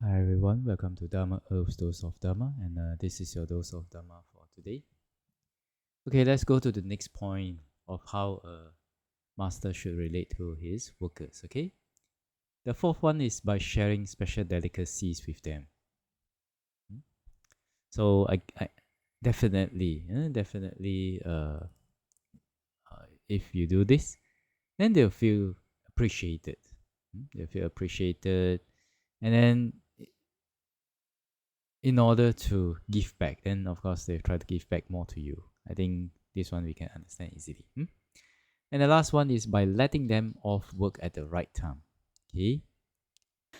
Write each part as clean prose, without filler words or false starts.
Hi everyone, welcome to Dharma Earth's Dose of Dharma, and this is your dose of Dharma for today. Okay, let's go to the next point of how a master should relate to his workers. Okay, the fourth one is by sharing special delicacies with them. So I definitely, if you do this, then they'll feel appreciated. They'll feel appreciated, and then in order to give back, then of course they try to give back more to you. I think this one we can understand easily. And the last one is by letting them off work at the right time. Okay.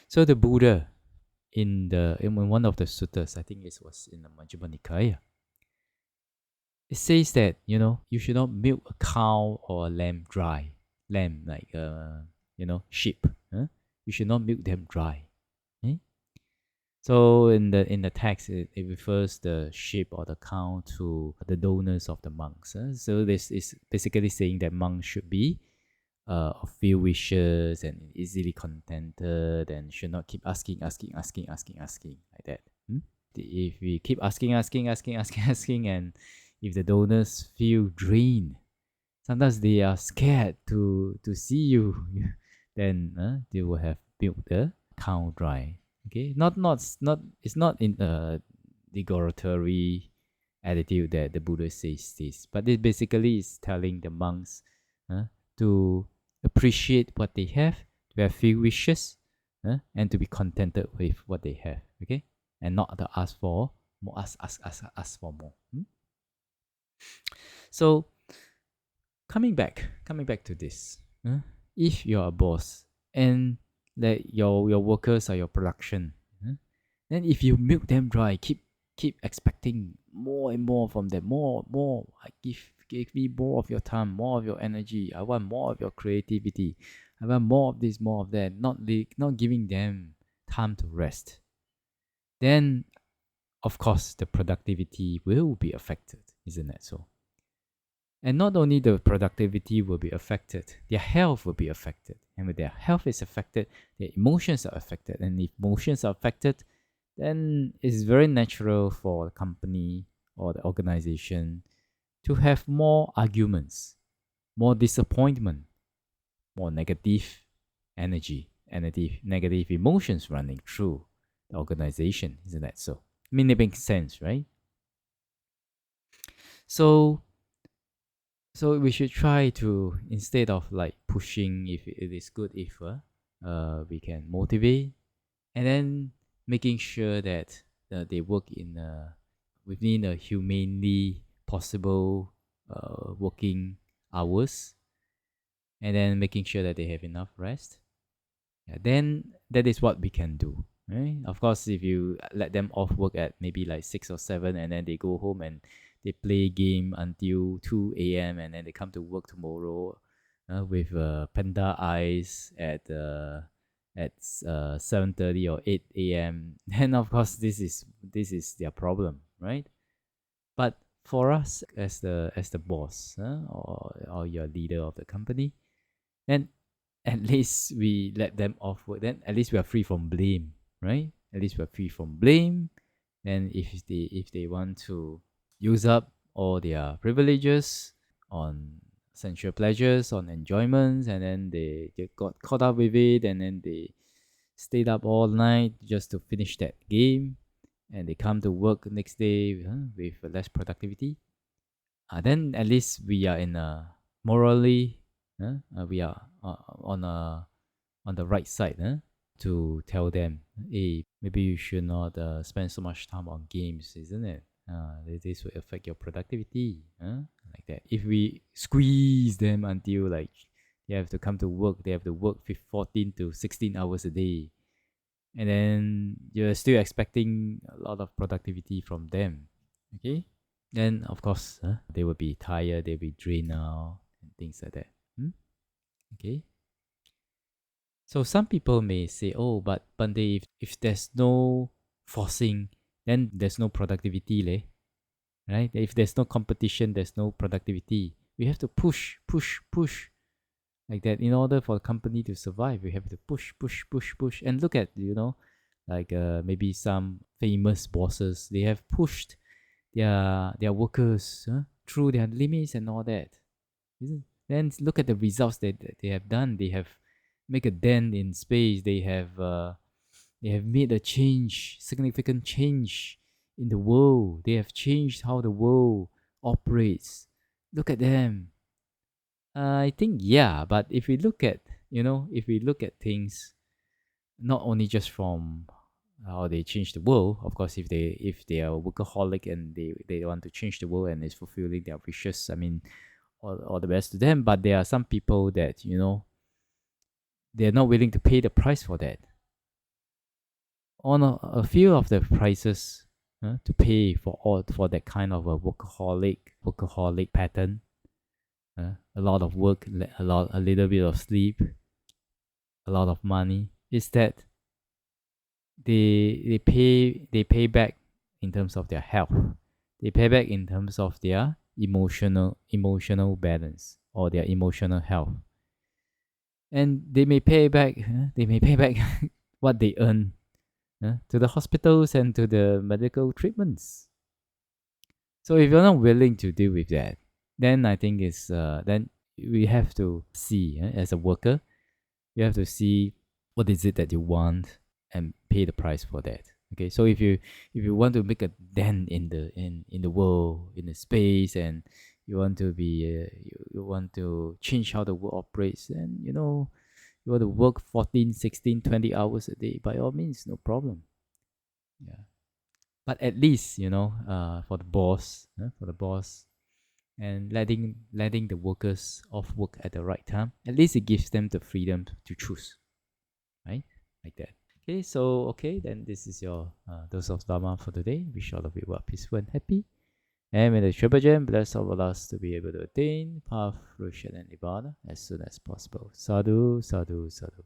So the Buddha in one of the suttas, I think it was in the Majjhima Nikaya, it says that you should not milk a cow or a lamb dry. Lamb like sheep. You should not milk them dry. Okay? So in the text, it refers the sheep or the cow to the donors of the monks. So this is basically saying that monks should be of few wishes and easily contented and should not keep asking like that. If we keep asking, and if the donors feel drained, sometimes they are scared to see you, then they will have milked the cow dry. Okay, not it's not in a derogatory attitude that the Buddha says this, but it basically is telling the monks to appreciate what they have, to have few wishes, and to be contented with what they have. Okay, and not to ask for more, ask for more. So coming back to this, if you're a boss and that your workers are your production, then if you milk them dry, keep expecting more and more from them, more. Give me more of your time, more of your energy. I want more of your creativity. I want more of this, more of that. Not giving them time to rest. Then, of course, the productivity will be affected, isn't that so? And not only the productivity will be affected, their health will be affected. And when their health is affected, their emotions are affected. And if emotions are affected, then it's very natural for the company or the organization to have more arguments, more disappointment, more negative energy, negative emotions running through the organization. Isn't that so? I mean, it makes sense, right? So So we should try to, instead of like pushing, if it is good, if we can motivate, and then making sure that they work in within a humanely possible working hours, and then making sure that they have enough rest. Yeah, then that is what we can do. Right? Of course, if you let them off work at maybe like 6 or 7, and then they go home and they play game until 2 a.m. and then they come to work tomorrow with panda eyes at 7:30 or 8 a.m. Then of course this is their problem, right? But for us as the boss, or your leader of the company, then at least we let them off work. Then at least we are free from blame, right? At least we are free from blame. Then if they want to use up all their privileges on sensual pleasures, on enjoyments, and then they got caught up with it, and then they stayed up all night just to finish that game, and they come to work next day with less productivity, then at least we are in a morally, we are on the right side, to tell them, hey, maybe you should not spend so much time on games, isn't it? This will affect your productivity, like that. If we squeeze them until like they have to come to work, they have to work 14 to 16 hours a day, and then you're still expecting a lot of productivity from them, okay? Then of course they will be tired, they'll be drained now, and things like that. Okay. So some people may say, oh, but Pandey, if there's no forcing, then there's no productivity, leh. Right? If there's no competition, there's no productivity. We have to push like that. In order for the company to survive, we have to push. And look at, like maybe some famous bosses, they have pushed their workers through their limits and all that. Then look at the results that they have done. They have make a dent in space. They have made a change, significant change in the world. They have changed how the world operates. Look at them. I think yeah, but if we look at if we look at things not only just from how they change the world, of course, if they are a workaholic and they want to change the world and is fulfilling their wishes, I mean, all the best to them. But there are some people that they're not willing to pay the price for that. On a few of the prices to pay for that kind of a workaholic pattern, a lot of work, a little bit of sleep, a lot of money, is that they pay back in terms of their health. They pay back in terms of their emotional balance or their emotional health. And they may pay back what they earn to the hospitals and to the medical treatments. So if you're not willing to deal with that, then I think it's then we have to see as a worker, you have to see what is it that you want and pay the price for that. Okay, so if you want to make a dent in the world, in the space, and you want to be you want to change how the world operates, then you want to work 14, 16, 20 hours a day, by all means, no problem. Yeah, but at least for the boss, and letting the workers off work at the right time, at least it gives them the freedom to choose, right? Like that. Okay, then this is your dose of Dharma for today. Wish all of you well, peaceful and happy. And may the Triple Gem bless all of us to be able to attain path, fruition, and Nibbana as soon as possible. Sadhu, sadhu, sadhu.